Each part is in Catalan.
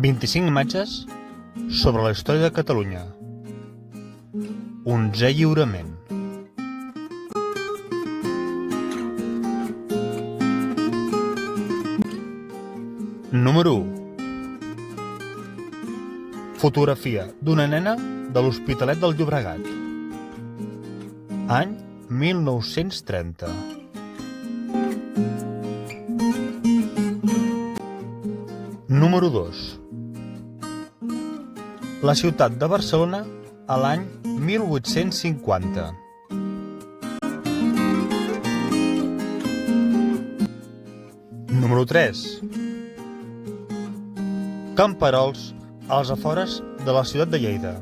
25 imatges sobre la història de Catalunya. 11è lliurament. Número 1. Fotografia d'una nena de l'Hospitalet del Llobregat. Any 1930. Número 2. La ciutat de Barcelona a l'any 1850. Número 3. Camperols als afores de la ciutat de Lleida.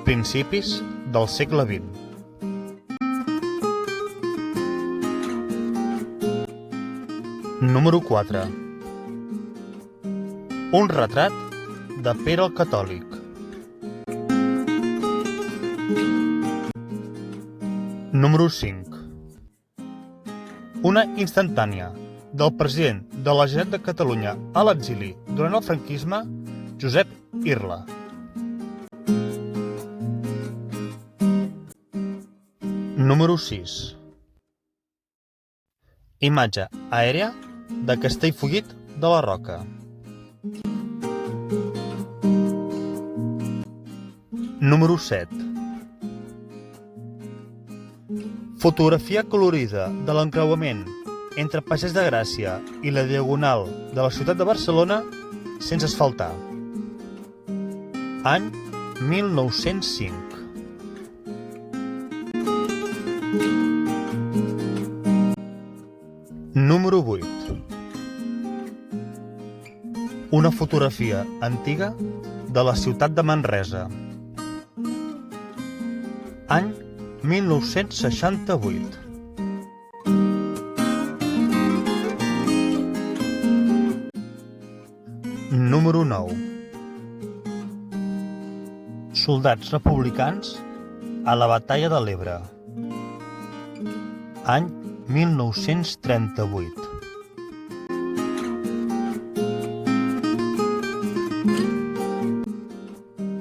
Principis del segle XX. Número 4. Un retrat de Pere el Catòlic. Número 5. Una instantània del president de la Generalitat de Catalunya a l'exili durant el franquisme, Josep Irla. Número 6. Imatge aèria de Castellfollit de la Roca. Número 7. Fotografia colorida de l'encreuament entre Passeig de Gràcia i la Diagonal de la ciutat de Barcelona sense asfaltar. Any 1905. Número 8. Una fotografia antiga de la ciutat de Manresa. Any 1968. Número 9. Soldats republicans a la batalla de l'Ebre. Any 1938.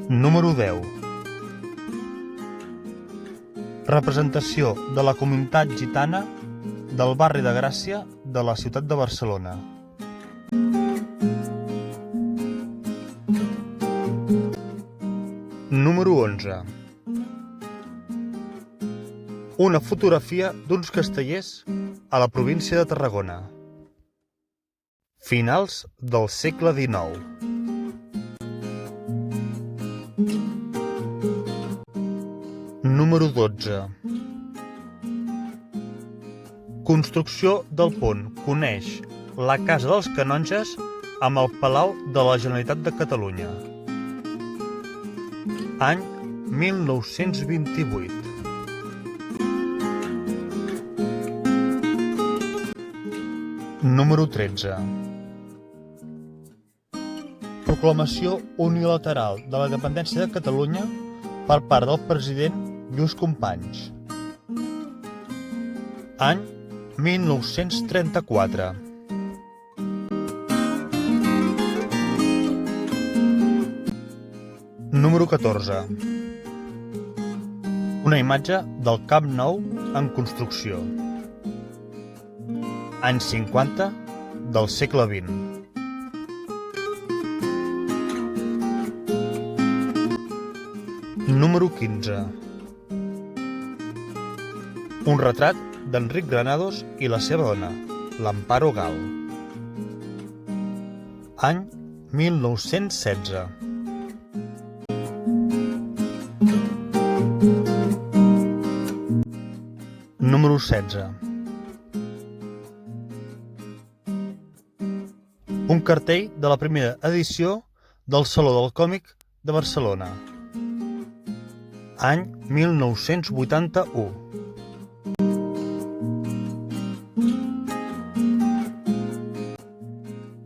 Número 10. Representació de la comunitat gitana del barri de Gràcia de la ciutat de Barcelona. Número 11. Una fotografia d'uns castellers a la província de Tarragona. Finals del segle XIX. Número 12. Construcció del pont que uneix la Casa dels Canonges amb el Palau de la Generalitat de Catalunya. Any 1928. Número 13. Proclamació unilateral de la independència de Catalunya per part del president Lluís Companys. Any 1934. Número 14. Una imatge del Camp Nou en construcció. Anys 50 del segle XX. Número 15. Un retrat d'Enric Granados i la seva dona, l'Amparo Gal. Any 1916. Número 16. Un cartell de la primera edició del Saló del Còmic de Barcelona. Any 1981.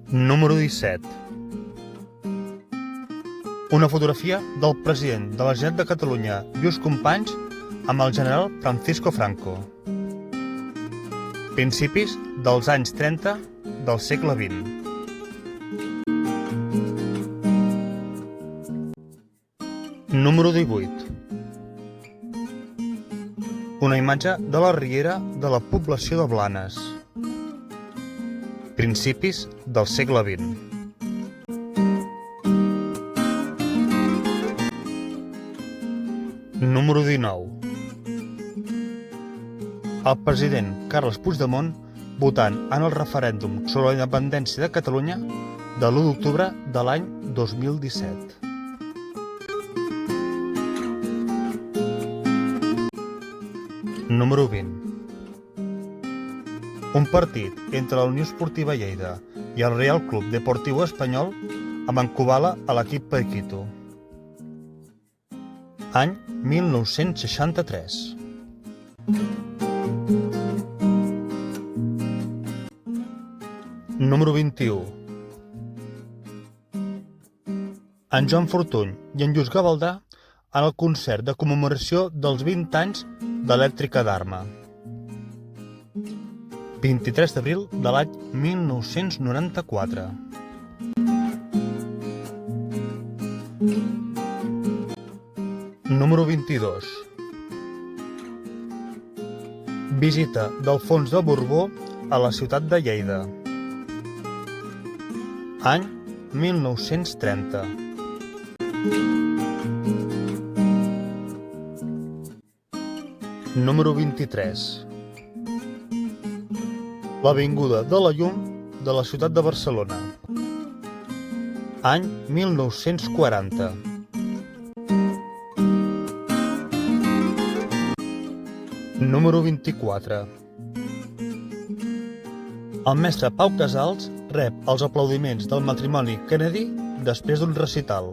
Número 17. Una fotografia del president de la Generalitat de Catalunya, Lluís Companys, amb el general Francisco Franco. principis dels anys 30 del segle XX. Número 18. Una imatge de la riera de la població de Blanes. Principis del segle XX. Número 19. El president Carles Puigdemont votant en el referèndum sobre la independència de Catalunya de l'1 d'octubre de l'any 2017. Número 20. Un partit entre la Unió Esportiva Lleida i el Real Club Deportiu Espanyol amb encubala a l'equip periquito. Any 1963. Número 21. En Joan Fortuny i en Lluís Gavaldà en el concert de commemoració dels 20 anys d'Elèctrica d'Arma. 23 d'abril de l'any 1994. Número 22. Visita d'Alfons de Borbó a la ciutat de Lleida. Any 1930. Número 23. L'Avinguda de la Llum de la ciutat de Barcelona. Any 1940. Número 24. El mestre Pau Casals rep els aplaudiments del matrimoni Kennedy després d'un recital.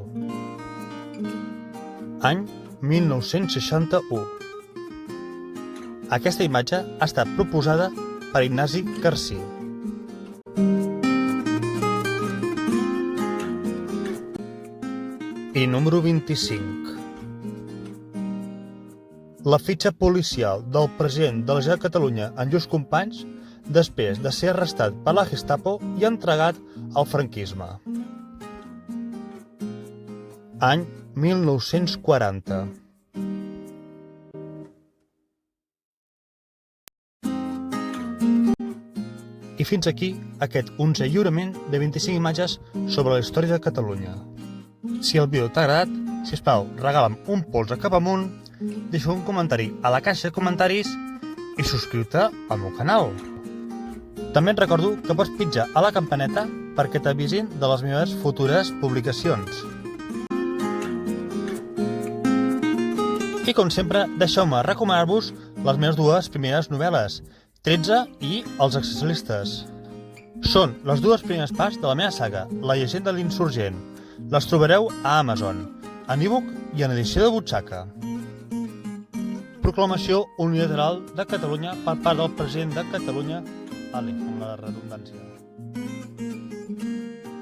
Any 1961. Aquesta imatge ha estat proposada per Ignasi Carcí. I número 25. La fitxa policial del president de la Generalitat de Catalunya, en Lluís Companys, després de ser arrestat per la Gestapo i entregat al franquisme. Any 1940. I fins aquí aquest 11è lliurament de 25 imatges sobre la història de Catalunya. Si el vídeo t'ha agradat, sisplau, regala'm un polze cap amunt, deixa un comentari a la caixa de comentaris i subscriu-te al meu canal. També et recordo que pots pitjar a la campaneta perquè t'avisin de les meves futures publicacions. I com sempre, deixeu-me recomanar-vos les meves dues primeres novel·les, 13 i Els Accessoristes. Són les dues primeres parts de la meva saga, La llegenda de l'insurgent. Les trobareu a Amazon, en e-book i en edició de butxaca. Proclamació unilateral de Catalunya per part del president de Catalunya, amb la redundància.